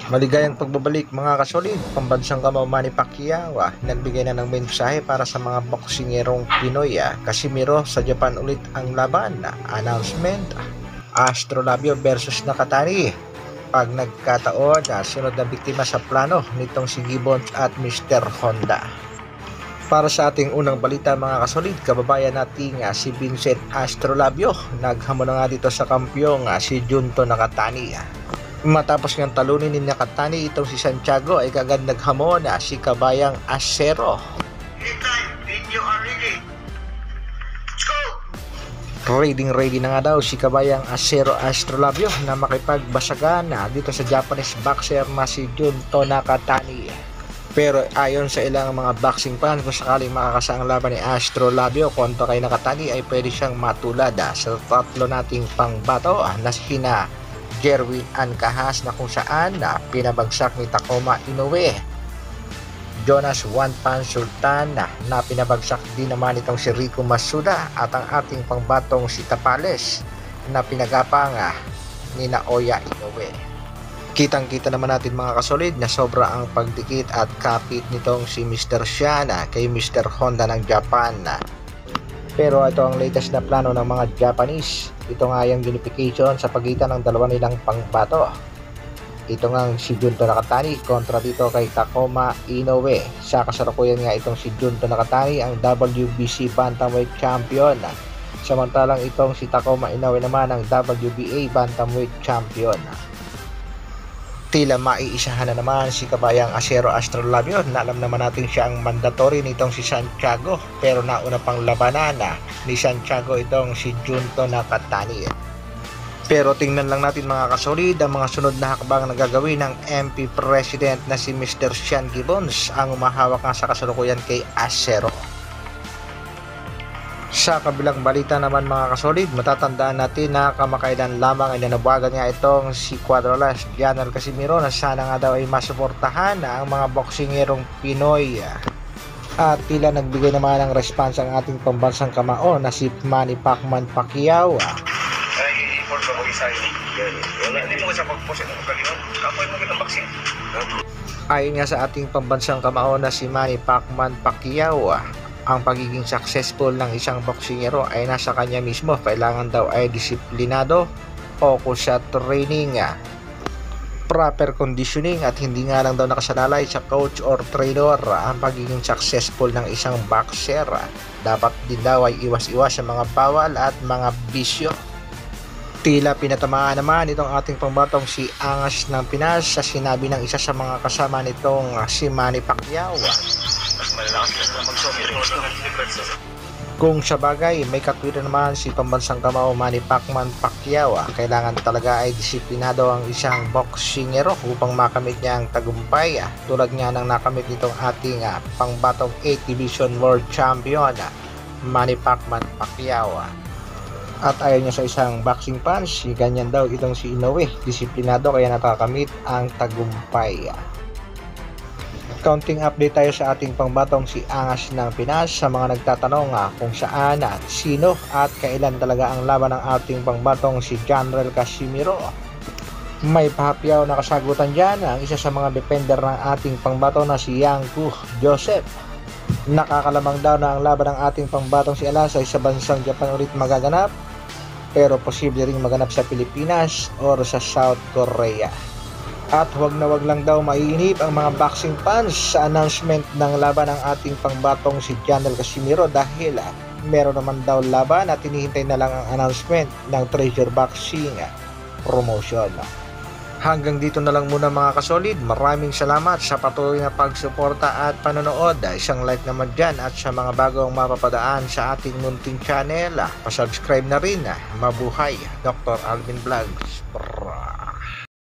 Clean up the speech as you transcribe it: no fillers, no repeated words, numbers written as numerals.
Maligayang pagbabalik mga kasolid, pambansang kamaw Manny Pacquiao nagbigay na ng mensahe para sa mga boksingerong Pinoy. Casimiro sa Japan ulit ang laban. Announcement, Astrolabio versus Nakatani. Pag nagkataon, sunod na biktima sa plano nitong si Gibbons at Mr. Honda. Para sa ating unang balita mga kasolid, kababayan nating si Vincent Astrolabio naghamon na nga dito sa kampyong si Junto Nakatani. Matapos ngang talunin ni Nakatani itong si Santiago ay kagad naghamon si kabayang Acero. Ready na nga daw si kabayang Acero Astrolabio na makipagbasagan dito sa Japanese boxer na si Junto Nakatani. Pero ayon sa ilang mga boxing fans, kung sakaling makakasa ang laban ni Astrolabio kontra kay Nakatani ay pwede siyang matulad sa tatlo nating pangbato na sina Jerwin Ancahas na kung saan pinabagsak ni Takuma Inoue, Jonas One Punch Sultan na pinabagsak din naman itong si Rico Masuda, at ang ating pangbatong si Tapales na pinagapang ni Naoya Inoue. Kitang-kita naman natin mga kasolid na sobra ang pagdikit at kapit nitong si Mr. Shiana kay Mr. Honda ng Japan. Pero ito ang latest na plano ng mga Japanese. Ito nga yung unification sa pagitan ng dalawa nilang pangbato. Ito nga si Junto Nakatani kontra dito kay Takuma Inoue. Sa kasalukuyan nga itong si Junto Nakatani ang WBC Bantamweight Champion. Samantalang itong si Takuma Inoue naman ang WBA Bantamweight Champion. Tila maiisahan na naman si kabayang Acero Astrolabio na alam naman natin siya ang mandatory nitong si Santiago, pero nauna pang labanan ni Santiago itong si Junto Nakatani. Pero tingnan lang natin mga kasolid ang mga sunod na hakbang na gagawin ng MP President na si Mr. Sean Gibbons, ang umahawak nga sa kasalukuyan kay Acero. Sa kabilang balita naman mga kasolid, matatandaan natin na kamakailan lamang ay nanabagan nga itong si Quadralas General Casimiro na sana nga daw ay masuportahan ang mga boksingerong Pinoy. At tila nagbigay naman ng response ang ating pambansang kamao na si Manny Pacquiao. Ayon nga sa ating pambansang kamao na si Manny Pacquiao, ang pagiging successful ng isang boksingero ay nasa kanya mismo. Kailangan daw ay disiplinado, focus sa training, proper conditioning, at hindi nga lang daw nakasalalay sa coach or trainer ang pagiging successful ng isang boxer. Dapat din daw ay iwas-iwas sa mga bawal at mga bisyo. Tila pinatamaan naman itong ating pambatong si Angas ng Pinas sa sinabi ng isa sa mga kasama nitong si Manny Pacquiao. Kung sa bagay, may katwiran naman si pambansang kamao Manny Pacquiao, kailangan talaga ay disiplinado ang isang boksingero upang makamit niya ang tagumpay, tulad nga ng nakamit nitong ating pangbatong 8 Division World Champion Manny Pacquiao. At ayon niya sa isang boxing fans, ganyan daw itong si Inoue, disiplinado kaya nakakamit ang tagumpay. Counting update tayo sa ating pangbatong si Angas ng Pinas sa mga nagtatanong kung saan at sino at kailan talaga ang laban ng ating pangbatong si General Casimiro. May pahapyaw na kasagutan dyan ang isa sa mga defender ng ating pangbato na si Yanku Joseph. Nakakalamang daw na ang laban ng ating pangbatong si Alas ay sa bansang Japan ulit magaganap, pero posible ring maganap sa Pilipinas or sa South Korea. At wag na wag lang daw maiinip ang mga boxing fans sa announcement ng laban ng ating pangbatong si General Casimiro, dahil meron naman daw laban at hinihintay na lang ang announcement ng Treasure Boxing promotion. Hanggang dito na lang muna mga kasolid. Maraming salamat sa patuloy na pagsuporta at panonood. Isang like naman dyan, at sa mga bagong mapapadaan sa ating munting channel, pasubscribe na rin. Mabuhay Dr. Alvin Vlogs.